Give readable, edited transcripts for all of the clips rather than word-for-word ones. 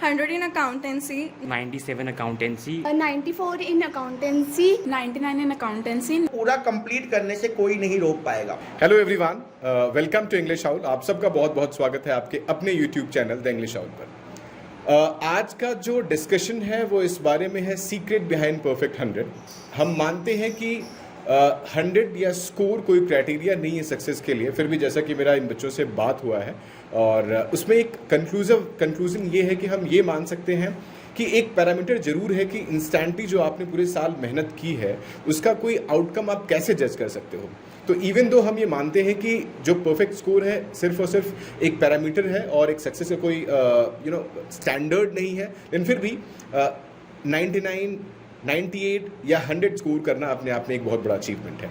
100 in accountancy, 97 accountancy, 94 in accountancy, 99 in accountancy. पूरा complete करने से कोई नहीं रोक पाएगा। Hello everyone, welcome to English Owl. आप सबका बहुत बहुत स्वागत है आपके अपने YouTube channel the English Owl पर। आज का जो डिस्कशन है वो इस बारे में है सीक्रेट बिहाइंड परफेक्ट 100। हम मानते हैं कि 100 या स्कोर कोई क्राइटेरिया नहीं है सक्सेस के लिए, फिर भी जैसा कि मेरा इन बच्चों से बात हुआ है और उसमें एक कंक्लूजन ये है कि हम ये मान सकते हैं कि एक पैरामीटर जरूर है कि इंस्टेंटली जो आपने पूरे साल मेहनत की है उसका कोई आउटकम आप कैसे जज कर सकते हो। तो इवन दो हम ये मानते हैं कि जो परफेक्ट स्कोर है सिर्फ और सिर्फ एक पैरामीटर है और एक सक्सेस का कोई स्टैंडर्ड नहीं है, लेकिन फिर भी 99, 98 या 100 स्कोर करना अपने आप में एक बहुत बड़ा अचीवमेंट है।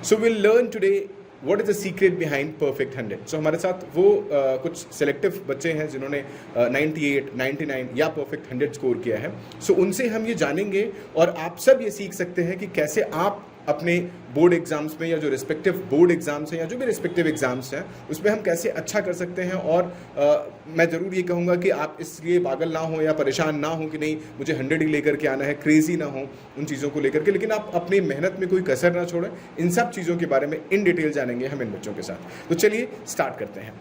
So will learn today what is the secret behind perfect 100। सो हमारे साथ वो कुछ सेलेक्टिव बच्चे हैं जिन्होंने 98, 99 या परफेक्ट 100 स्कोर किया है। सो उनसे हम ये जानेंगे और आप सब ये सीख सकते हैं कि कैसे आप अपने बोर्ड एग्जाम्स में या जो रिस्पेक्टिव बोर्ड एग्जाम्स हैं या जो भी रिस्पेक्टिव एग्जाम्स हैं उसमें हम कैसे अच्छा कर सकते हैं। और मैं ज़रूर ये कहूँगा कि आप इसलिए पागल ना हो या परेशान ना हो कि नहीं मुझे 100 ही लेकर के आना है, क्रेजी ना हो उन चीज़ों को लेकर के, लेकिन आप अपनी मेहनत में कोई कसर ना छोड़ें। इन सब चीज़ों के बारे में इन डिटेल जानेंगे हम इन बच्चों के साथ। तो चलिए स्टार्ट करते हैं।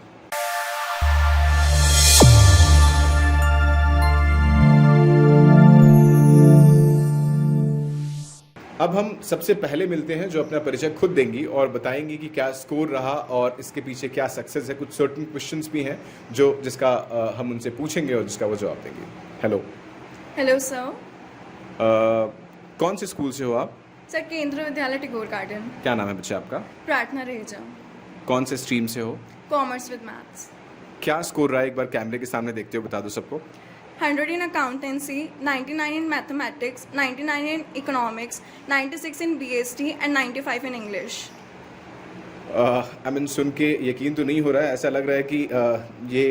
अब हम सबसे पहले मिलते हैं जो अपना परिचय खुद देंगी और बताएंगी कि क्या स्कोर रहा और इसके पीछे क्या सक्सेस है। कुछ सर्टेन क्वेश्चंस भी हैं जिसका हम उनसे पूछेंगे और जिसका वो जवाब देंगे। Hello hello sir. कौन से स्कूल से हो आप? सर केंद्रीय विद्यालय टिगोर गार्डन। क्या नाम है बच्चे आपका? प्रार्थना रहेजा। कौन से स्ट्रीम से हो? Commerce with maths. क्या स्कोर रहा है एक बार कैमरे के सामने देखते हो बता दो सबको। 100 in accountancy, 99 in mathematics, 99 in economics, 96 in BST and 95 in English. सुन के यकीन तो नहीं हो रहा है, ऐसा लग रहा है कि ये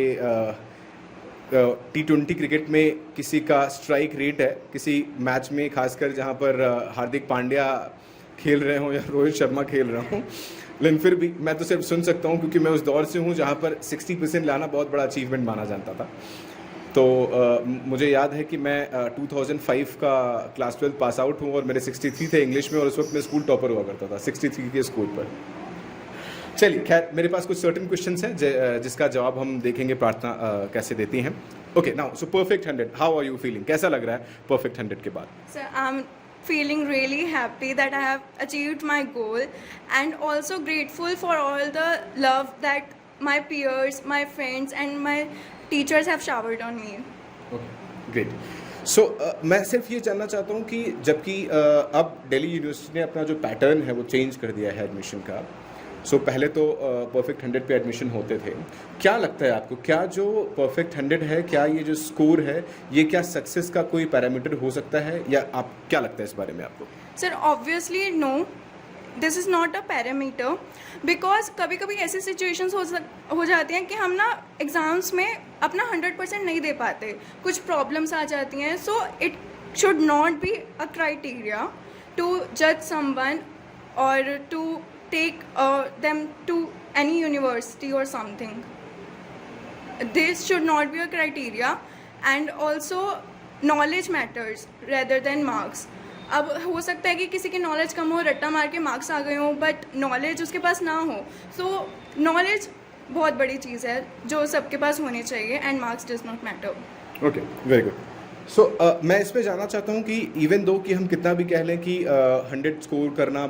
T20 क्रिकेट में किसी का स्ट्राइक रेट है किसी मैच में, खासकर जहाँ पर हार्दिक पांड्या खेल रहे हों या रोहित शर्मा खेल रहा हूँ। लेकिन फिर भी मैं तो सिर्फ सुन सकता हूँ क्योंकि मैं उस दौर से हूँ जहाँ पर 60% लाना बहुत बड़ा अचीवमेंट माना जाता था। तो मुझे याद है कि मैं 2005 का क्लास 12 पास आउट हूँ और मेरे 63 थे इंग्लिश में और उस वक्त मैं स्कूल टॉपर हुआ करता था 63 के स्कोर पर। चलिए खैर, मेरे पास कुछ सर्टेन क्वेश्चंस हैं जिसका जवाब हम देखेंगे प्रार्थना कैसे देती हैं। Okay now, so perfect 100, how are you feeling? कैसा लग रहा है परफेक्ट 100 के बाद? Sir, I'm feeling really happy that I have achieved my goal and also grateful for all the love that my peers, my friends and my teachers have showered on me. Great. So मैं सिर्फ ये जानना चाहता हूँ कि जबकि अब Delhi university ने अपना जो पैटर्न है वो चेंज कर दिया है एडमिशन का। सो पहले तो परफेक्ट 100 पे एडमिशन होते थे। क्या लगता है आपको, क्या जो परफेक्ट 100 है, क्या ये जो स्कोर है ये क्या सक्सेस का कोई पैरामीटर हो सकता है, या आप क्या लगता है इस बारे में आपको? Sir, obviously no. This is not a parameter because कभी कभी ऐसी सिचुएशंस हो जाती हैं कि हम ना एग्ज़ाम्स में अपना 100% नहीं दे पाते, कुछ प्रॉब्लम्स आ जाती हैं। So it should not be a criteria to जज समवन और to take them to any university और something. This should not be a criteria and also knowledge matters rather than marks. अब हो सकता है कि किसी की नॉलेज कम हो, रट्टा मार के मार्क्स आ गए हों, बट नॉलेज उसके पास ना हो। सो नॉलेज बहुत बड़ी चीज़ है जो सबके पास होनी चाहिए and marks does not matter. Okay, very good. So मैं इसमें जानना चाहता हूँ कि इवन दो कि हम कितना भी कह लें कि 100 स्कोर करना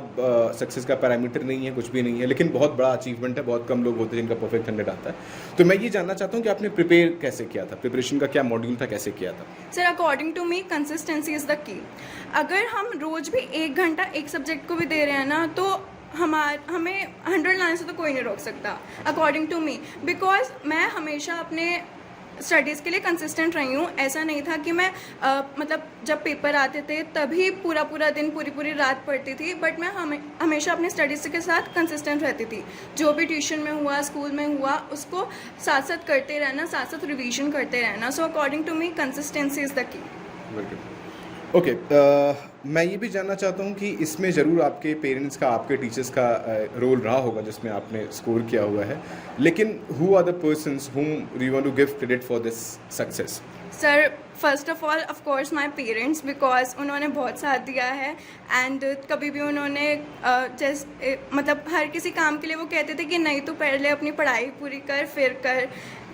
सक्सेस का पैरामीटर नहीं है, कुछ भी नहीं है, लेकिन बहुत बड़ा अचीवमेंट है। बहुत कम लोग होते हैं जिनका परफेक्ट 100 आता है। तो मैं ये जानना चाहता हूँ कि आपने प्रिपेयर कैसे किया था, प्रिपरेशन का क्या मॉड्यूल था, कैसे किया था? Sir, according to me consistency is the key. अगर हम रोज़ भी 1 घंटा एक सब्जेक्ट को भी दे रहे हैं ना, तो हमें 100 लाने से तो कोई नहीं रोक सकता अकॉर्डिंग टू मी। बिकॉज मैं हमेशा अपने स्टडीज़ के लिए कंसिस्टेंट रही हूँ। ऐसा नहीं था कि मैं मतलब जब पेपर आते थे तभी पूरा दिन पूरी रात पढ़ती थी, बट मैं हमेशा अपनी स्टडीज़ के साथ कंसिस्टेंट रहती थी। जो भी ट्यूशन में हुआ, स्कूल में हुआ, उसको साथ साथ करते रहना, साथ साथ रिवीजन करते रहना। So according to me consistency is the key. Okay, मैं ये भी जानना चाहता हूँ कि इसमें ज़रूर आपके पेरेंट्स का, आपके टीचर्स का रोल रहा होगा जिसमें आपने स्कोर किया हुआ है, लेकिन who are the persons whom you want to give credit for this success? Sir first of all of course my parents, because उन्होंने बहुत साथ दिया है एंड कभी भी उन्होंने मतलब हर किसी काम के लिए वो कहते थे कि नहीं, तू पहले अपनी पढ़ाई पूरी कर फिर कर,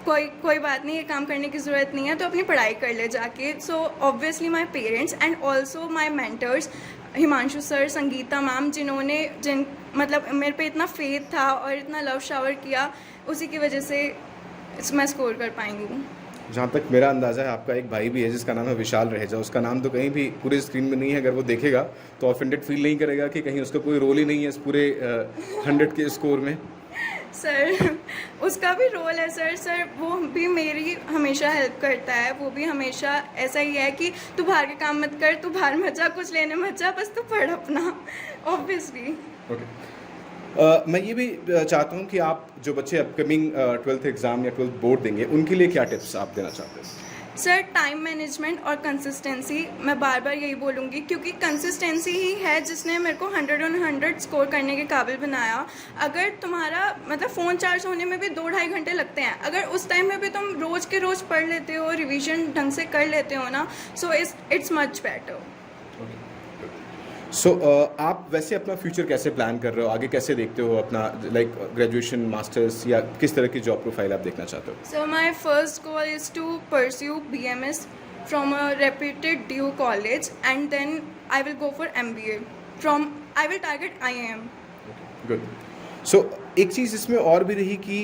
कोई बात नहीं, ये काम करने की ज़रूरत नहीं है, तो अपनी पढ़ाई कर ले जाके. So obviously my parents and also my mentors Himanshu sir, Sangeeta ma'am, जिन मतलब मेरे पे इतना फेथ था और इतना लव शावर किया, उसी की वजह से मैं स्कोर कर पाई हूँ. जहाँ तक मेरा अंदाज़ा है आपका एक भाई भी है जिसका नाम है विशाल रहेजा. उसका नाम तो कहीं भी पूरे स्क्रीन में नहीं है. अगर वो देखेगा तो ऑफेंडेड फील नहीं करेगा कि कहीं उसका कोई रोल ही नहीं है इस पूरे 100 के स्कोर में. सर उसका भी रोल है सर वो भी मेरी हमेशा हेल्प करता है. वो भी हमेशा ऐसा ही है कि तू बाहर के काम मत कर, तू बाहर मत जा, कुछ लेने मत जा, बस तू पढ़ अपना. ऑब्वियसली. ओके. मैं ये भी चाहता हूँ कि आप जो बच्चे अपकमिंग 12th एग्ज़ाम या 12th बोर्ड देंगे उनके लिए क्या टिप्स आप देना चाहते हैं? सर टाइम मैनेजमेंट और कंसिस्टेंसी, मैं बार बार यही बोलूँगी, क्योंकि कंसिस्टेंसी ही है जिसने मेरे को 100 on 100 स्कोर करने के काबिल बनाया. अगर तुम्हारा मतलब फ़ोन चार्ज होने में भी 2-2.5 घंटे लगते हैं, अगर उस टाइम में भी तुम रोज़ के रोज़ पढ़ लेते हो, रिवीजन ढंग से कर लेते हो ना, सो इट्स मच बेटर. सो आप वैसे अपना फ्यूचर कैसे प्लान कर रहे हो? आगे कैसे देखते हो अपना, लाइक ग्रेजुएशन, मास्टर्स, या किस तरह की जॉब प्रोफाइल आप देखना चाहते हो? So my first goal is to pursue BMS from a reputed DU college, and then I will go for MBA. I will target IIM. Good. So एक चीज़ इसमें और भी रही कि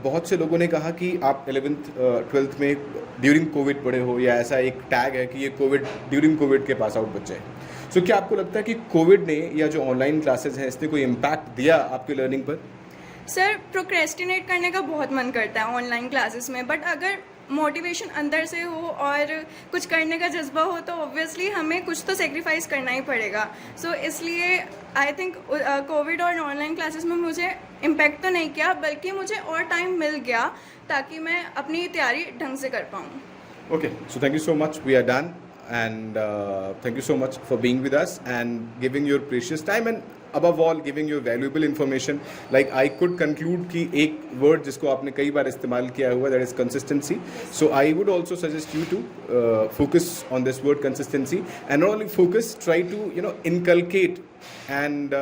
बहुत से लोगों ने कहा कि आप 11th 12th में ड्यूरिंग कोविड पढ़े हो, या ऐसा एक टैग है कि ये ड्यूरिंग कोविड के पास आउट बच्चे हैं. सो क्या आपको लगता है कि कोविड ने या जो ऑनलाइन क्लासेस हैं इसने कोई इम्पैक्ट दिया आपकी लर्निंग पर? सर प्रोक्रेस्टिनेट करने का बहुत मन करता है ऑनलाइन क्लासेस में, बट अगर मोटिवेशन अंदर से हो और कुछ करने का जज्बा हो तो ऑब्वियसली हमें कुछ तो सेक्रीफाइस करना ही पड़ेगा. सो इसलिए आई थिंक कोविड और ऑनलाइन क्लासेस में मुझे इम्पैक्ट तो नहीं किया, बल्कि मुझे और टाइम मिल गया ताकि मैं अपनी तैयारी ढंग से कर पाऊँ. Okay, so thank you so much. We are done. And thank you so much for being with us and giving your precious time, and above all giving your valuable information. Like I could conclude कि एक word जिसको आपने कई बार इस्तेमाल किया हुआ, that is consistency. So I would also suggest you to focus on this word consistency, and not only focus, try to inculcate and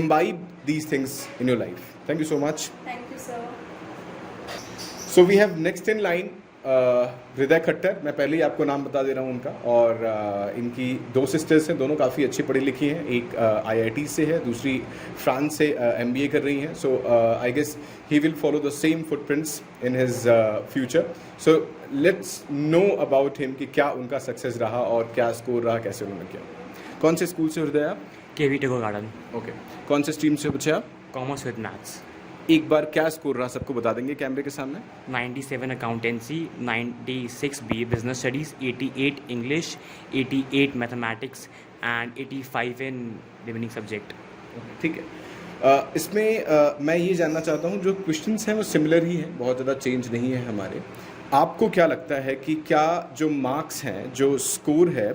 imbibe these things in your life. Thank you so much. Thank you, sir. So we have next in line हृदय खट्टर. मैं पहले ही आपको नाम बता दे रहा हूँ उनका. और इनकी 2 सिस्टर्स हैं, दोनों काफ़ी अच्छी पढ़ी लिखी हैं. एक IIT से है, दूसरी फ्रांस से MBA कर रही हैं. So I guess he will follow the same footprints in his future. So let's know about him कि क्या उनका सक्सेस रहा और क्या स्कोर रहा, कैसे उन्होंने किया. कौन से स्कूल से हृदय आप? KV Tagore garden. ओके. कौन से स्ट्रीम से बचे आप? Commerce with maths. एक बार क्या स्कोर रहा सबको बता देंगे कैमरे के सामने. 97 accountancy, 96 BA business studies, 88 English, 88 mathematics and 85 in remaining subject. ठीक है. इसमें मैं ये जानना चाहता हूँ, जो क्वेश्चंस हैं वो सिमिलर ही हैं, बहुत ज़्यादा चेंज नहीं है हमारे. आपको क्या लगता है कि क्या जो मार्क्स हैं, जो स्कोर है,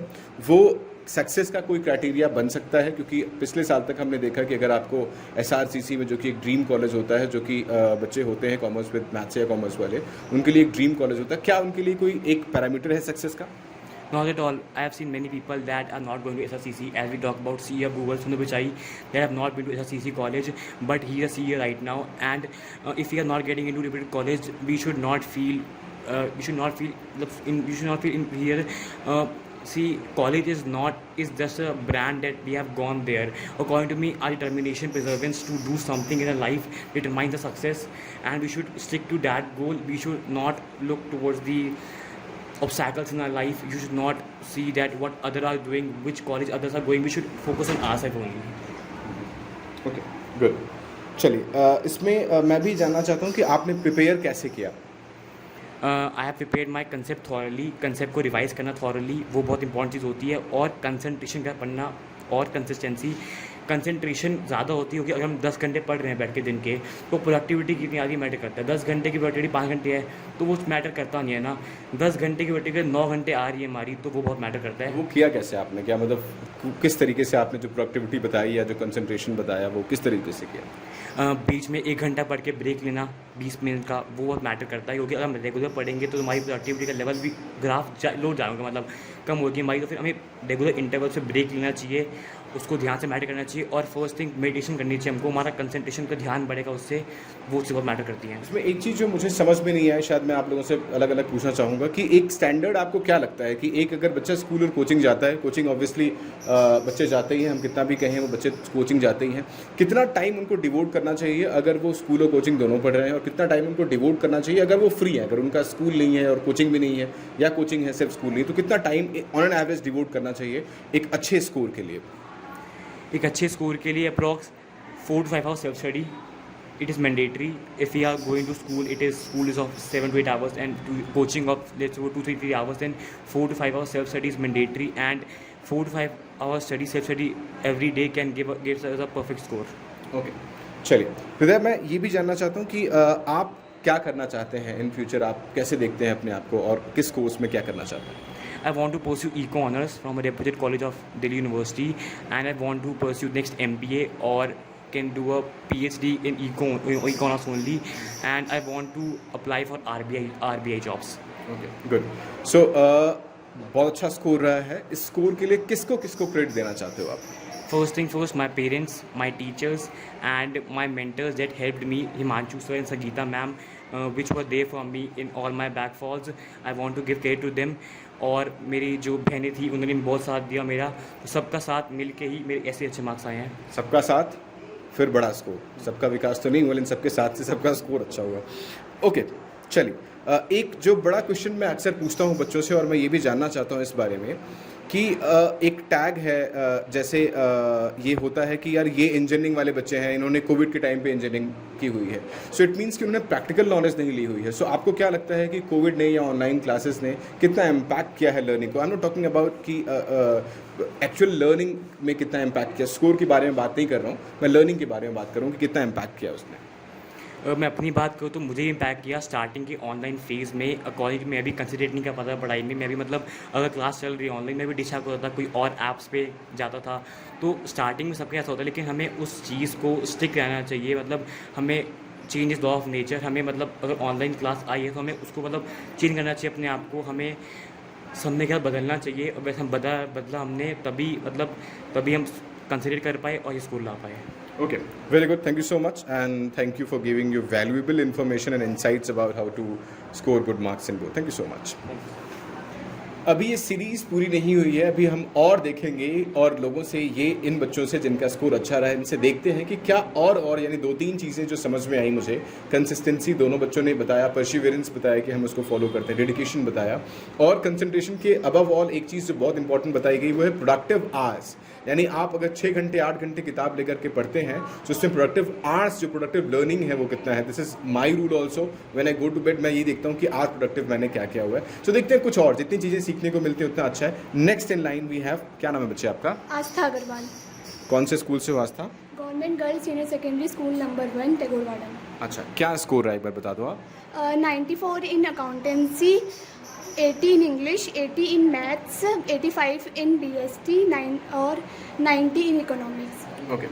वो सक्सेस का कोई क्राइटेरिया बन सकता है? क्योंकि पिछले साल तक हमने देखा कि अगर आपको SRCC में, जो कि एक ड्रीम कॉलेज होता है, जो कि बच्चे होते हैं कॉमर्स विद मैथ्स या कॉमर्स वाले, उनके लिए एक ड्रीम कॉलेज होता है, क्या उनके लिए कोई एक पैरामीटर है सक्सेस का? Not at all. I have seen many people that are not going to SRCC. As we talk about CA Google Sundapichai, they have not been to SRCC college, but he is a CA right now. And if we are not getting into reputed college, we should not feel. We should not feel in here. See, college is just a brand that we have gone there. According to me, our determination, perseverance to do something in our life determines the success, and we should stick to that goal. We should not look towards the obstacles in our life. You should not see that what others are doing, which college others are going. We should focus on ourselves only. Okay, good. चलिए, इसमें मैं भी जानना चाहता हूँ कि आपने prepare कैसे किया? I have prepared my concept thoroughly. Concept को रिवाइज करना थॉरली, वो बहुत इंपॉर्टेंट चीज़ होती है. और कंसंट्रेशन का पढ़ना और कंसिस्टेंसी. कंसंट्रेशन ज़्यादा होती होगी। अगर हम 10 घंटे पढ़ रहे हैं बैठ के दिन के, तो प्रोडक्टिविटी कितनी आधी मैटर करता है। 10 घंटे की प्रोडक्टिविटी 5 घंटे है तो वो मैटर करता नहीं है ना। 10 घंटे की प्रोडक्टिविटी 9 घंटे आ रही है हमारी, तो वो बहुत मैटर करता है। वो किया कैसे आपने, क्या मतलब किस तरीके से आपने जो प्रोडक्टिविटी बताई या जो कंसंट्रेशन बताया वो किस तरीके से किया? बीच में 1 घंटा पढ़ के ब्रेक लेना 20 मिनट का, वो बहुत मैटर करता है। क्योंकि अगर हम रेगुलर पढ़ेंगे तो हमारी प्रोडक्टिविटी का लेवल भी ग्राफ लो जाएगा, मतलब कम होगी हमारी। तो फिर हमें रेगुलर इंटरवल से ब्रेक लेना चाहिए, उसको ध्यान से मैटर करना चाहिए। और फर्स्ट थिंग मेडिटेशन करनी चाहिए हमको, हमारा कंसंट्रेशन का ध्यान बढ़ेगा उससे, वो चीज़ बहुत मैटर करती है। इसमें एक चीज़ जो मुझे समझ में नहीं आई, शायद मैं आप लोगों से अलग अलग पूछना चाहूँगा कि एक स्टैंडर्ड आपको क्या लगता है कि एक अगर बच्चा स्कूल और कोचिंग जाता है, कोचिंग ऑब्वियसली बच्चे जाते ही हैं, हम कितना भी कहें वो बच्चे कोचिंग जाते ही हैं, कितना टाइम उनको डिवोट करना चाहिए अगर वो स्कूल और कोचिंग दोनों पढ़ रहे हैं, और कितना टाइम उनको डिवोट करना चाहिए अगर वो फ्री है, अगर उनका स्कूल नहीं है और कोचिंग भी नहीं है, या कोचिंग है सिर्फ स्कूल नहीं, तो कितना time on an average devote करना चाहिए एक अच्छे स्कोर के लिए? एक अच्छे स्कोर के लिए approx 4 to 5 hours self study. It is mandatory. If we are going to school, school is of 7 to 8 hours, and coaching of let's go 2-3 hours. Then 4 to 5 hours self study is mandatory, and 4 to 5 hours self study every day can give us a perfect score. Okay, चलिए हृदय, मैं ये भी जानना चाहता हूँ कि आप क्या करना चाहते हैं इन फ्यूचर, आप कैसे देखते हैं अपने आप को और किस कोर्स में क्या करना चाहते हैं? I want to pursue Eco Honors from a reputed college of Delhi University, and I want to pursue next MBA or can do a PhD in Eco Honors only, and I want to apply for RBI jobs. Okay, good. So बहुत अच्छा score रहा है, इस score के लिए किसको credit देना चाहते हो आप? First thing first, my parents, my teachers, and my mentors that helped me, Himanshu sir and Sangeeta ma'am, which were there for me in all my backfalls. I want to give credit to them. और मेरी जो बहनें थी उन्होंने बहुत साथ दिया मेरा, तो सबका साथ मिल के ही मेरे ऐसे अच्छे मार्क्स आए हैं। सबका साथ फिर बड़ा स्कोर, सबका विकास तो नहीं हुआ लेकिन सबके साथ से सबका स्कोर अच्छा हुआ। ओके, चलिए एक जो बड़ा क्वेश्चन मैं अक्सर पूछता हूँ बच्चों से, और मैं ये भी जानना चाहता हूँ इस बारे में कि एक टैग है, जैसे ये होता है कि यार ये इंजीनियरिंग वाले बच्चे हैं, इन्होंने कोविड के टाइम पे इंजीनियरिंग की हुई है, सो इट मीन्स कि उन्होंने प्रैक्टिकल नॉलेज नहीं ली हुई है। सो आपको क्या लगता है कि कोविड ने या ऑनलाइन क्लासेस ने कितना इम्पैक्ट किया है लर्निंग को? I am not talking about कि एक्चुअल लर्निंग में कितना इम्पैक्ट किया, स्कोर के बारे में बात नहीं कर रहा हूँ, मैं लर्निंग के बारे में बात कर रहा हूँ कि कितना इम्पैक्ट किया उसने। मैं अपनी बात करूँ तो मुझे इम्पैक्ट किया स्टार्टिंग के ऑनलाइन फेज़ में। कॉलेज में अभी कंसंट्रेट नहीं कर पाता पढ़ाई में, मैं भी मतलब अगर क्लास चल रही है ऑनलाइन में भी डिस्ट्रैक्ट होता था, कोई और ऐप्स पे जाता था। तो स्टार्टिंग में सबके ऐसा होता है, लेकिन हमें उस चीज़ को स्टिक रहना चाहिए। मतलब हमें change is law of nature, हमें मतलब अगर ऑनलाइन क्लास आई है तो हमें उसको मतलब चेंज करना चाहिए अपने आप को, हमें सबने क्या बदलना चाहिए। और वैसे हम बदला हमने, तभी हम कंसंट्रेट कर पाए और ये स्कूल ला पाए। Okay, very good. Thank you so much, and thank you for giving your valuable information and insights about how to score good marks in both. Thank you so much. अभी ये series पूरी नहीं हुई है, अभी हम और देखेंगे और लोगों से ये इन बच्चों से जिनका स्कोर अच्छा रहा है इनसे देखते हैं कि क्या और यानी 2-3 चीज़ें जो समझ में आई मुझे। कंसिस्टेंसी दोनों बच्चों ने बताया, परसिवियरेंस बताया कि हम उसको फॉलो करते हैं, डेडिकेशन बताया, और कंसंट्रेशन के अबव ऑल एक चीज़ जो बहुत इंपॉर्टेंट बताई गई वो है प्रोडक्टिव आवर्स। यानी आप अगर 6 घंटे 8 घंटे किताब लेकर के पढ़ते हैं तो उसमें प्रोडक्टिव आवर्स, जो प्रोडक्टिव लर्निंग है वो कितना है। This is my rule also, when I go to bed मैं ये देखता हूँ कि आज प्रोडक्टिव मैंने क्या किया हुआ है। सो देखते हैं कुछ और, जितनी चीज़ें सीखने को मिलती है उतना अच्छा है। Next in line we have, क्या नाम है बच्चे आपका? आस्था अग्रवाल, कौन से स्कूल से हो Aastha? Government girls senior secondary school number 1 Tagore garden. अच्छा, क्या स्कोर रहा है एक बार बता दो आप? 94 in accountancy, 80 in English, 80 in maths, 85 in BST, 9 और 90 इन इकोनॉमिक्स। ओके,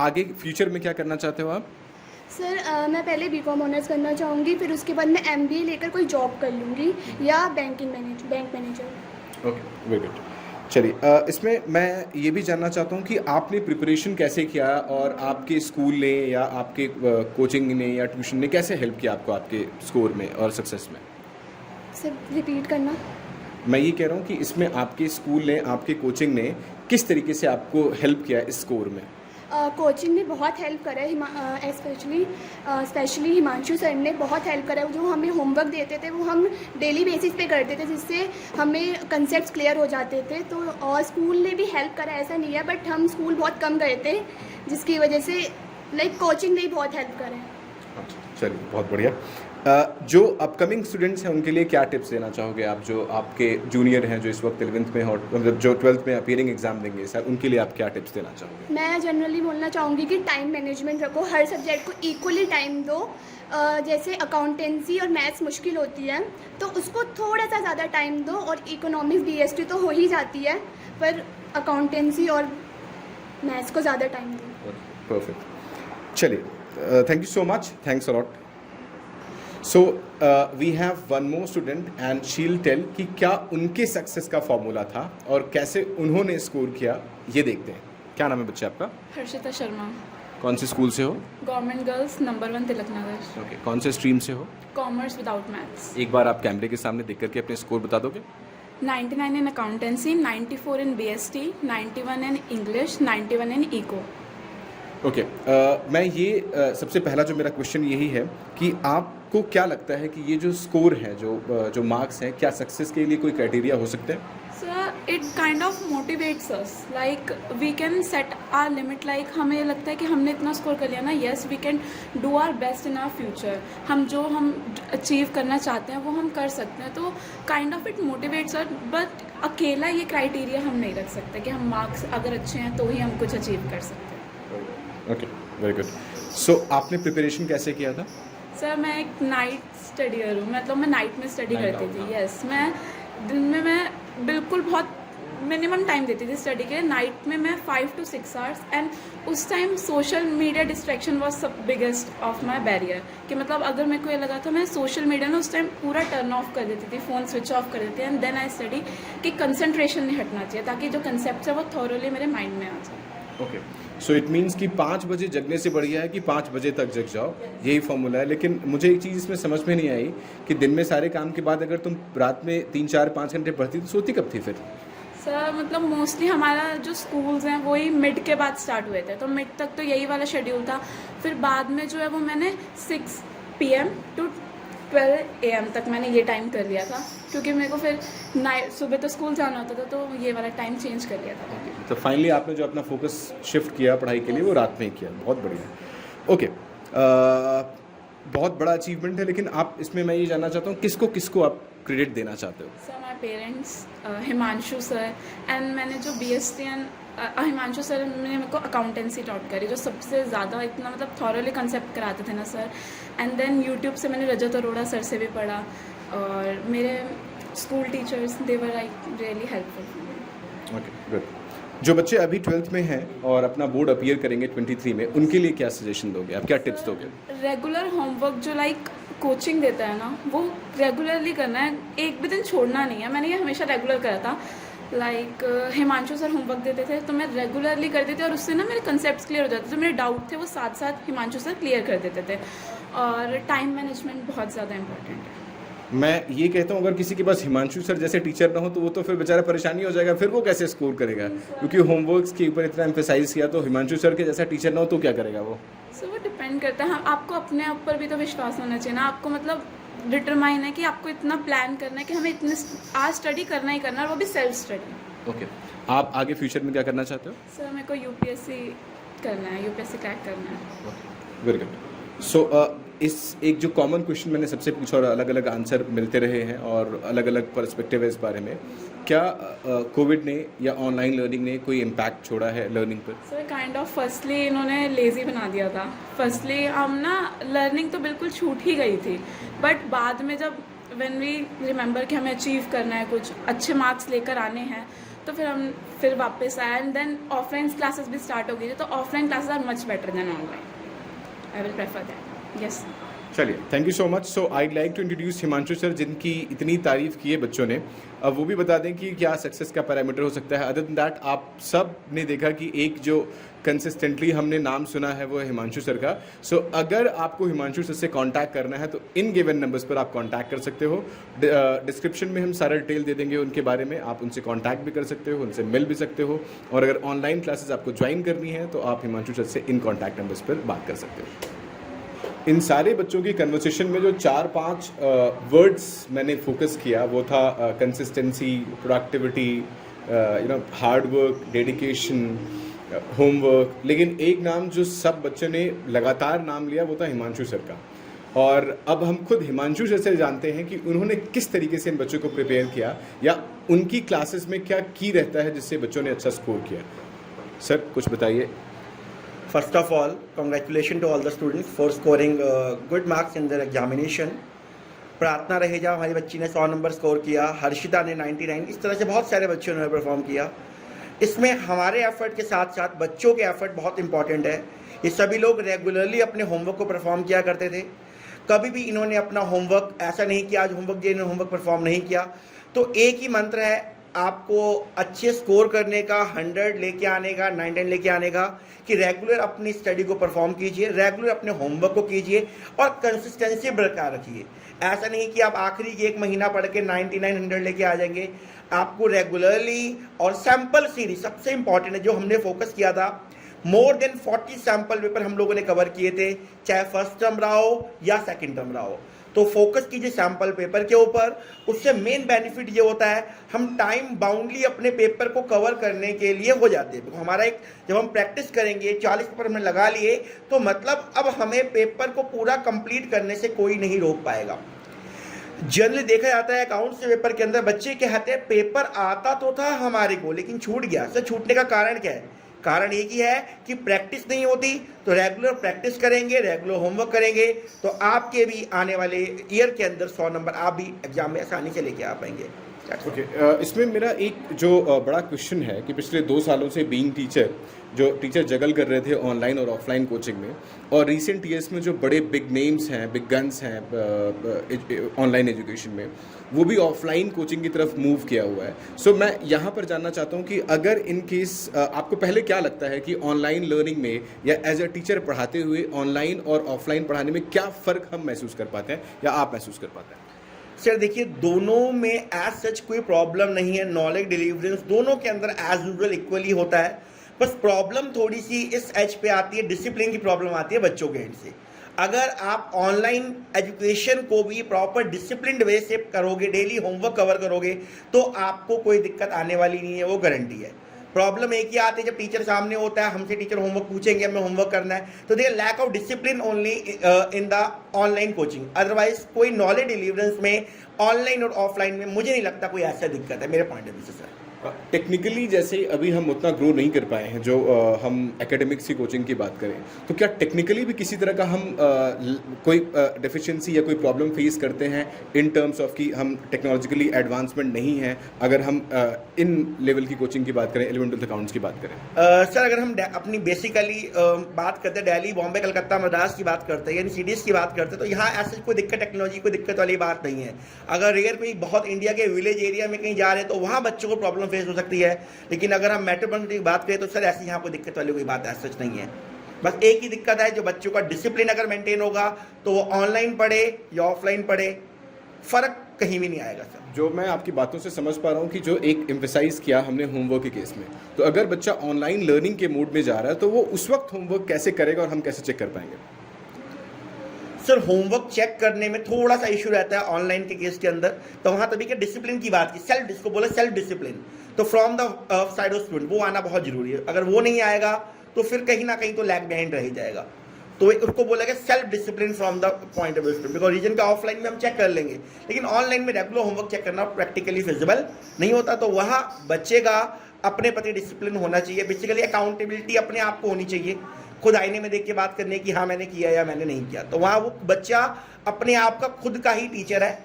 आगे फ्यूचर में क्या करना चाहते हो आप? सर मैं पहले BCom ऑनर्स करना चाहूँगी, फिर उसके बाद मैं MBA लेकर कोई जॉब कर लूँगी या bank manager. Okay, very good. चलिए इसमें मैं ये भी जानना चाहता हूँ कि आपने प्रिपरेशन कैसे किया, और आपके स्कूल ने या आपके कोचिंग ने या ट्यूशन ने कैसे हेल्प किया आपको आपके स्कोर में और सक्सेस में? सर रिपीट करना। मैं ये कह रहा हूँ कि इसमें आपके स्कूल ने, आपके कोचिंग ने किस तरीके से आपको हेल्प किया इस स्कोर में? कोचिंग ने बहुत हेल्प करा है, स्पेशली हिमांशु सर ने बहुत हेल्प करा है। जो हमें होमवर्क देते थे वो हम डेली बेसिस पे करते थे, जिससे हमें कंसेप्ट्स क्लियर हो जाते थे। तो और स्कूल ने भी हेल्प करा, ऐसा नहीं है, बट हम स्कूल बहुत कम गए थे जिसकी वजह से कोचिंग ने ही बहुत हेल्प करा है। चलिए बहुत बढ़िया। जो अपकमिंग स्टूडेंट्स हैं उनके लिए क्या टिप्स देना चाहोगे आप, जो आपके जूनियर हैं जो इस वक्त 11th में और मतलब जो 12th में अपीयरिंग एग्जाम देंगे सर, उनके लिए आप क्या टिप्स देना चाहोगे? मैं जनरली बोलना चाहूँगी कि टाइम मैनेजमेंट रखो, हर सब्जेक्ट को इक्वली टाइम दो। जैसे अकाउंटेंसी और मैथ्स मुश्किल होती है तो उसको थोड़ा सा ज़्यादा टाइम दो, और इकोनॉमिक्स बीएसटी तो हो ही जाती है, पर अकाउंटेंसी और मैथ्स को ज़्यादा टाइम दो। परफेक्ट, चलिए, thank you so much, thanks a lot. So we have one more student and she will tell कि क्या उनके सक्सेस का फॉर्मूला था और कैसे उन्होंने स्कोर किया, ये देखते हैं। क्या नाम है बच्चे आपका? हर्षिता शर्मा, कौन से स्कूल से हो? Government girls number 1 Tilak Nagar, okay, कौन से स्ट्रीम से हो? Commerce without maths. एक बार आप कैमरे के सामने देख करके अपने स्कोर बता दोगे? 99 in accountancy, 94 in BST, 91 in English, 91 in eco. Okay, मैं ये सबसे पहला जो मेरा क्वेश्चन यही है कि आपको क्या लगता है कि ये जो स्कोर है, जो मार्क्स हैं, क्या सक्सेस के लिए कोई क्राइटेरिया हो सकते हैं? Sir it kind of motivates us, like we can set our limit, like हमें लगता है कि हमने इतना स्कोर कर लिया ना, yes we can do our best in our future, हम अचीव करना चाहते हैं वो हम कर सकते हैं। तो kind of it motivates us, but अकेला ये क्राइटेरिया हम नहीं रख सकते कि हम मार्क्स अगर अच्छे हैं तो ही हम कुछ अचीव कर सकते हैं। Okay, very good. सो आपने प्रिपरेशन कैसे किया था? सर मैं एक नाइट स्टडियर हूँ, मतलब मैं नाइट में स्टडी करती थी। यस, मैं दिन में मैं बिल्कुल बहुत मिनिमम टाइम देती थी स्टडी के, नाइट में मैं 5 to 6 आवर्स। एंड उस time social media distraction was सब बिगेस्ट ऑफ माई बैरियर, कि मतलब अगर मेरे को ये लगा था मैं सोशल मीडिया ना उस टाइम पूरा टर्न ऑफ कर देती थी, फ़ोन स्विच ऑफ कर देती थी, एंड देन आई स्टडी कि कंसंट्रेशन नहीं हटना चाहिए ताकि जो कंसेप्ट है वो थॉरोली मेरे माइंड में आ जाए। ओके, सो इट मीन्स कि 5 बजे जगने से बढ़िया है कि 5 बजे तक जग जाओ, यही फॉर्मूला है। लेकिन मुझे एक चीज़ इसमें समझ में नहीं आई कि दिन में सारे काम के बाद अगर तुम रात में 3, 4, 5 घंटे पढ़ती तो सोती कब थी फिर? सर मतलब मोस्टली हमारा जो स्कूल्स हैं वही मिड के बाद स्टार्ट हुए थे, तो मिड तक तो यही वाला शेड्यूल था। फिर बाद में जो है वो मैंने 6 PM to 12 AM तक मैंने ये टाइम कर लिया था, क्योंकि मेरे को फिर सुबह तो स्कूल जाना होता था, तो ये वाला टाइम चेंज कर लिया था। तो फाइनली आपने जो अपना फोकस शिफ्ट किया पढ़ाई के लिए वो रात में ही किया, बहुत बढ़िया। ओके, बहुत बड़ा अचीवमेंट है, लेकिन आप इसमें मैं ये जानना चाहता हूँ किसको आप क्रेडिट देना चाहते हो? Sir my parents, Himanshu sir, and मैंने जो BST एंड हिमांशु सर ने मेरे को अकाउंटेंसी टॉट करी, जो सबसे ज़्यादा इतना मतलब थॉरली कंसेप्ट कराते थे ना सर। एंड देन यूट्यूब से मैंने रजत अरोड़ा सर से भी पढ़ा, और मेरे school teachers they were like really helpful. Okay, good. जो बच्चे अभी 12th में हैं और अपना बोर्ड अपीयर करेंगे 23 में, उनके लिए क्या सजेशन दोगे आप, क्या टिप्स दोगे? रेगुलर होमवर्क जो लाइक कोचिंग देता है ना, वो रेगुलरली करना है, एक भी दिन छोड़ना नहीं है। मैंने ये हमेशा रेगुलर करा था, लाइक हिमांशु सर होमवर्क देते थे तो मैं रेगुलरली करती थी, और उससे ना मेरे कंसेप्ट्स क्लियर हो जाते थे, जो मेरे डाउट थे वो साथ साथ हिमांशु सर क्लियर कर देते थे। और टाइम मैनेजमेंट बहुत ज़्यादा इंपॉर्टेंट है। मैं ये कहता हूँ अगर किसी के पास हिमांशु सर जैसे टीचर ना हो तो वो तो फिर बेचारा परेशानी हो जाएगा, फिर वो कैसे स्कोर करेगा, क्योंकि होमवर्क्स के ऊपर इतना एम्फेसाइज किया। तो हिमांशु सर के जैसा टीचर ना हो तो क्या करेगा वो? सो वो डिपेंड करता है, हाँ आपको अपने ऊपर भी तो विश्वास होना चाहिए ना, आपको मतलब डिटरमाइन है कि आपको इतना प्लान करना है कि हमें इतने आज स्टडी करना ही करना है, और वो भी सेल्फ स्टडी। ओके, आप आगे फ्यूचर में क्या करना चाहते हो? सर मेरे को UPSC करना है, UPSC क्रैक करना है। Very good. सो इस एक जो कॉमन क्वेश्चन मैंने सबसे पूछा और अलग अलग आंसर मिलते रहे हैं और अलग अलग पर्सपेक्टिव है इस बारे में, क्या कोविड ने या ऑनलाइन लर्निंग ने कोई इम्पैक्ट छोड़ा है लर्निंग पर? सर काइंड ऑफ फर्स्टली इन्होंने लेज़ी बना दिया था। फर्स्टली हम ना लर्निंग तो बिल्कुल छूट ही गई थी, बट बाद में जब व्हेन वी रिमेंबर कि हमें अचीव करना है, कुछ अच्छे मार्क्स लेकर आने हैं, तो फिर हम फिर वापस आए, एंड देन ऑफलाइन क्लासेस भी स्टार्ट हो गई थी। तो offline classes are much better than online. I will prefer that. Yes, चलिए, thank you so much. So I like to introduce Himanshu sir, जिनकी इतनी तारीफ की है बच्चों ने। अब वो भी बता दें कि क्या सक्सेस का पैरामीटर हो सकता है। अदर देन दैट, आप सब ने देखा कि एक जो कंसिस्टेंटली हमने नाम सुना है वो है हिमांशु सर का। सो अगर आपको हिमांशु सर से कांटेक्ट करना है तो इन गिवन नंबर्स पर आप कांटेक्ट कर सकते हो। डिस्क्रिप्शन में हम सारा डिटेल दे देंगे उनके बारे में, आप उनसे कांटेक्ट भी कर सकते हो, उनसे मिल भी सकते हो। और अगर ऑनलाइन क्लासेस आपको ज्वाइन करनी है तो आप हिमांशु सर से इन कॉन्टैक्ट नंबर्स पर बात कर सकते हो। इन सारे बच्चों की कन्वर्सेशन में जो 4-5 वर्ड्स मैंने फोकस किया वो था consistency, productivity, hard work, dedication, homework. लेकिन एक नाम जो सब बच्चों ने लगातार नाम लिया वो था हिमांशु सर का। और अब हम खुद हिमांशु से जानते हैं कि उन्होंने किस तरीके से इन बच्चों को प्रिपेयर किया या उनकी क्लासेस में क्या की रहता है जिससे बच्चों ने अच्छा स्कोर किया। सर कुछ बताइए। First of all, congratulations to all the students for scoring good marks in their examination. प्रार्थना रहेजा हमारी बच्ची ने 100 नंबर स्कोर किया, हर्षिता ने 99, इस तरह से बहुत सारे बच्चों ने परफॉर्म किया। इसमें हमारे एफर्ट के साथ साथ बच्चों के एफर्ट बहुत इंपॉर्टेंट है। ये सभी लोग रेगुलरली अपने होमवर्क को परफॉर्म किया करते थे। कभी भी इन्होंने अपना होमवर्क ऐसा नहीं किया आज होमवर्क दिया इन्होंने होमवर्क परफॉर्म नहीं किया। तो एक ही मंत्र है आपको अच्छे स्कोर करने का, 100 लेके आने का, 99 लेके आने का, कि रेगुलर अपनी स्टडी को परफॉर्म कीजिए, रेगुलर अपने होमवर्क को कीजिए और कंसिस्टेंसी बरकरार रखिए। ऐसा नहीं कि आप आखिरी एक महीना पढ़ के 99 100 लेके आ जाएंगे। आपको रेगुलरली और सैम्पल सीरीज सबसे इंपॉर्टेंट है जो हमने फोकस किया था। मोर देन 40 सैम्पल पेपर हम लोगों ने कवर किए थे, चाहे फर्स्ट टर्म रहा हो या सेकेंड टर्म रहा हो। तो फोकस कीजिए सैम्पल पेपर के ऊपर। उससे मेन बेनिफिट ये होता है हम टाइम बाउंडली अपने पेपर को कवर करने के लिए हो जाते हैं। हमारा एक जब हम प्रैक्टिस करेंगे 40 पेपर हमने लगा लिए तो मतलब अब हमें पेपर को पूरा कंप्लीट करने से कोई नहीं रोक पाएगा। जनरली देखा जाता है अकाउंट्स के पेपर के अंदर बच्चे कहते हैं पेपर आता तो था हमारे को लेकिन छूट गया। सर छूटने का कारण क्या है? कारण एक ही है कि प्रैक्टिस नहीं होती। तो रेगुलर प्रैक्टिस करेंगे, रेगुलर होमवर्क करेंगे तो आपके भी आने वाले ईयर के अंदर 100 नंबर आप भी एग्जाम में आसानी से लेके आ पाएंगे। ओके, इसमें मेरा एक जो बड़ा क्वेश्चन है कि पिछले 2 सालों से बीइंग टीचर जो टीचर जगल कर रहे थे ऑनलाइन और ऑफलाइन कोचिंग में, और रिसेंट ईयर्स में जो बड़े बिग नेम्स हैं, बिग गन्स हैं ऑनलाइन एजुकेशन में, वो भी ऑफलाइन कोचिंग की तरफ मूव किया हुआ है। सो मैं यहाँ पर जानना चाहता हूँ कि अगर इन केस आपको पहले क्या लगता है कि ऑनलाइन लर्निंग में या एज अ टीचर पढ़ाते हुए ऑनलाइन और ऑफलाइन पढ़ाने में क्या फ़र्क हम महसूस कर पाते हैं या आप महसूस कर पाते हैं? सर देखिए दोनों में एज सच कोई प्रॉब्लम नहीं है। नॉलेज डिलीवरेंस दोनों के अंदर एज यूजुअल इक्वली होता है। बस प्रॉब्लम थोड़ी सी इस एज पे आती है, डिसिप्लिन की प्रॉब्लम आती है बच्चों के एंड से। अगर आप ऑनलाइन एजुकेशन को भी प्रॉपर डिसिप्लिन्ड वे से करोगे, डेली होमवर्क कवर करोगे तो आपको कोई दिक्कत आने वाली नहीं है, वो गारंटी है। प्रॉब्लम एक ही आती है जब टीचर सामने होता है, हमसे टीचर होमवर्क पूछेंगे, हमें होमवर्क करना है, तो there lack of discipline only in the online coaching. Otherwise कोई नॉलेज डिलीवरेंस में ऑनलाइन और ऑफलाइन में मुझे नहीं लगता कोई ऐसा दिक्कत है मेरे पॉइंट ऑफ व्यू से। सर टेक्निकली जैसे अभी हम उतना ग्रो नहीं कर पाए हैं जो हम एकेडमिक्स की कोचिंग की बात करें, तो क्या टेक्निकली भी किसी तरह का हम कोई डेफिशिएंसी या कोई प्रॉब्लम फेस करते हैं इन टर्म्स ऑफ कि हम टेक्नोलॉजिकली एडवांसमेंट नहीं है अगर हम इन लेवल की कोचिंग की बात करें, एलिमेंटल अकाउंट्स की बात करें? सर अगर हम अपनी बेसिकली बात करते हैं दिल्ली, बॉम्बे, कलकत्ता, मद्रास की बात करते हैं यानी सिटीज़ की बात करते हैं तो यहाँ ऐसी कोई दिक्कत, टेक्नोलॉजी कोई दिक्कत वाली बात नहीं है। अगर रेयर कोई बहुत इंडिया के विलेज एरिया में कहीं जा रहे हैं तो वहाँ बच्चों को प्रॉब्लम फेस हो सकती है। लेकिन अगर हम मेट्रोपॉलिटन की बात करें तो सर ऐसी यहाँ कोई दिक्कत वाली कोई बात सच नहीं है। बस एक ही दिक्कत है जो बच्चों का डिसिप्लिन अगर मेंटेन होगा तो वो ऑनलाइन पढ़े या ऑफलाइन पढ़े फर्क कहीं भी नहीं आएगा। सर जो मैं आपकी बातों से समझ पा रहा हूँ कि जो एक एम्फेसाइज किया हमने होमवर्क के केस में, तो अगर बच्चा ऑनलाइन लर्निंग के मूड में जा रहा है तो वो उस वक्त होमवर्क कैसे करेगा और हम कैसे चेक कर पाएंगे? सर होमवर्क चेक करने में थोड़ा सा इशू रहता है ऑनलाइन के केस के अंदर। तो वहाँ तभी के डिसिप्लिन की बात की, सेल्फ जिसको बोले सेल्फ डिसिप्लिन, तो from the side of student वो आना बहुत जरूरी है। अगर वो नहीं आएगा तो फिर कहीं ना कहीं तो लैग बिहाइंड रह ही जाएगा। तो उसको बोलेगा self discipline from the point of view student. Because reason का ऑफलाइन में हम चेक कर लेंगे लेकिन ऑनलाइन में रेगुलर होमवर्क चेक करना प्रैक्टिकली फिजिबल नहीं होता। तो वहाँ बच्चे का अपने प्रति डिसिप्लिन होना चाहिए। बेसिकली अकाउंटेबिलिटी अपने आप को होनी चाहिए, खुद आईने में देख के बात करने की हाँ मैंने किया या मैंने नहीं किया। तो वहाँ वो बच्चा अपने आप का खुद का ही टीचर है,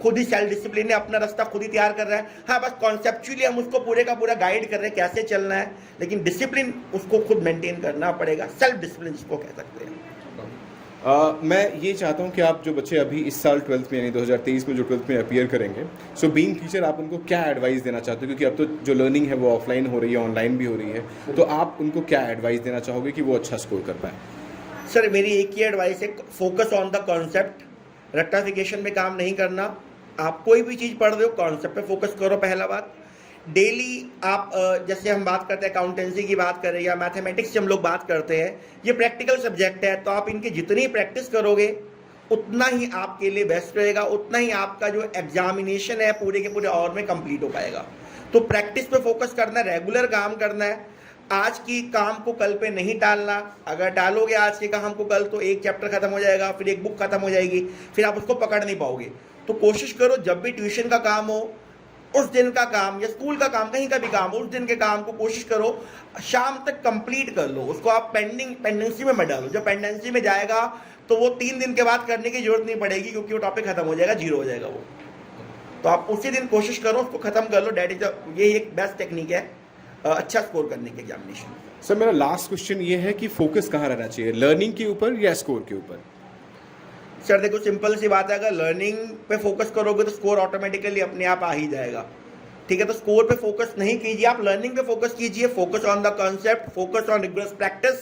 खुद ही सेल्फ डिसिप्लिन है, अपना रास्ता खुद ही तैयार कर रहा है। हाँ बस कॉन्सेप्चुअली हम उसको पूरे का पूरा गाइड कर रहे हैं कैसे चलना है, लेकिन डिसिप्लिन उसको खुद मेंटेन करना पड़ेगा, सेल्फ डिसिप्लिन जिसको कह सकते हैं। मैं ये चाहता हूँ कि आप जो बच्चे अभी इस साल 12th में यानी 2023 में जो 12th में अपीयर करेंगे, सो बीइंग टीचर आप उनको क्या एडवाइस देना चाहते हो? क्योंकि अब तो जो लर्निंग है वो ऑफलाइन हो रही है, ऑनलाइन भी हो रही है, तो आप उनको क्या एडवाइस देना चाहोगे कि वो अच्छा स्कोर कर पाए? सर मेरी एक ही एडवाइस है, फोकस ऑन द कॉन्सेप्ट, रट्टाफिकेशन में काम नहीं करना। आप कोई भी चीज़ पढ़ रहे हो कॉन्सेप्ट पे फोकस करो। पहला बात, डेली आप जैसे हम बात करते हैं अकाउंटेंसी की बात करें या मैथमेटिक्स की हम लोग बात करते हैं, ये प्रैक्टिकल सब्जेक्ट है तो आप इनकी जितनी प्रैक्टिस करोगे उतना ही आपके लिए बेस्ट रहेगा, उतना ही आपका जो एग्जामिनेशन है पूरे के पूरे आवर में कंप्लीट हो पाएगा। तो प्रैक्टिस पे फोकस करना है, रेगुलर काम करना है। आज की काम को कल पे नहीं टालना। अगर टालोगे आज के काम को कल तो एक चैप्टर खत्म हो जाएगा, फिर एक बुक खत्म हो जाएगी, फिर आप उसको पकड़ नहीं पाओगे। तो कोशिश करो जब भी ट्यूशन का काम हो, उस दिन का काम या स्कूल का काम, कहीं का भी काम, उस दिन के काम को कोशिश करो शाम तक कंप्लीट कर लो। उसको आप पेंडेंसी में मत डालो। जब पेंडेंसी में जाएगा तो वो 3 दिन के बाद करने की जरूरत नहीं पड़ेगी, क्योंकि वो टॉपिक खत्म हो जाएगा, जीरो हो जाएगा वो। तो आप उसी दिन कोशिश करो उसको खत्म कर लो। डैट इज ये एक बेस्ट टेक्निक है अच्छा स्कोर करने के एग्जामिनेशन। सर मेरा लास्ट क्वेश्चन ये है कि फोकस कहाँ रहना चाहिए, लर्निंग के ऊपर या स्कोर के ऊपर? सर देखो सिंपल सी बात है, अगर लर्निंग पे फोकस करोगे तो स्कोर ऑटोमेटिकली अपने आप आ ही जाएगा। ठीक है, तो स्कोर पे फोकस नहीं कीजिए, आप लर्निंग पे फोकस कीजिए। Focus on the concept, focus on rigorous practice,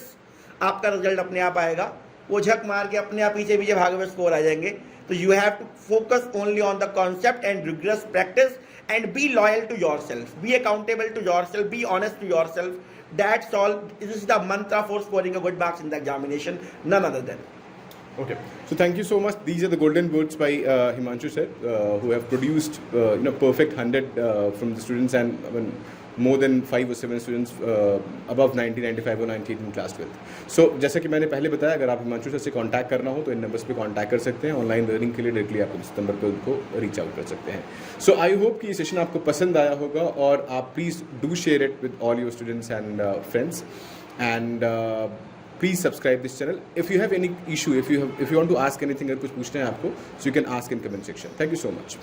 आपका रिजल्ट अपने आप आएगा। वो झक मार के अपने आप पीछे पीछे भागे हुए स्कोर आ जाएंगे। तो you have to focus only on the concept and rigorous practice and be loyal to yourself, be accountable to yourself, be honest to yourself. That's all, this is the mantra for scoring a good marks in the examination, none other than. Okay, so thank you so much. These are the golden words by Himanshu sir, who have produced perfect 100 from the students, and more than 5 or 7 students above 90, 95 or 98 in class 12th. So जैसा कि मैंने पहले बताया, अगर आप Himanshu sir से contact करना हो तो इन नंबर्स पे कांटेक्ट कर सकते हैं। ऑनलाइन लर्निंग के लिए डायरेक्टली आप इस नंबर पे उनको रीच आउट कर सकते हैं। सो आई होप कि ये सेशन आपको पसंद आया होगा, और आप please do share it with all your students and friends, and please subscribe this channel. If you have any issue, if you want to ask anything, अगर कुछ पूछना है आपको, so you can ask in comment section. Thank you so much.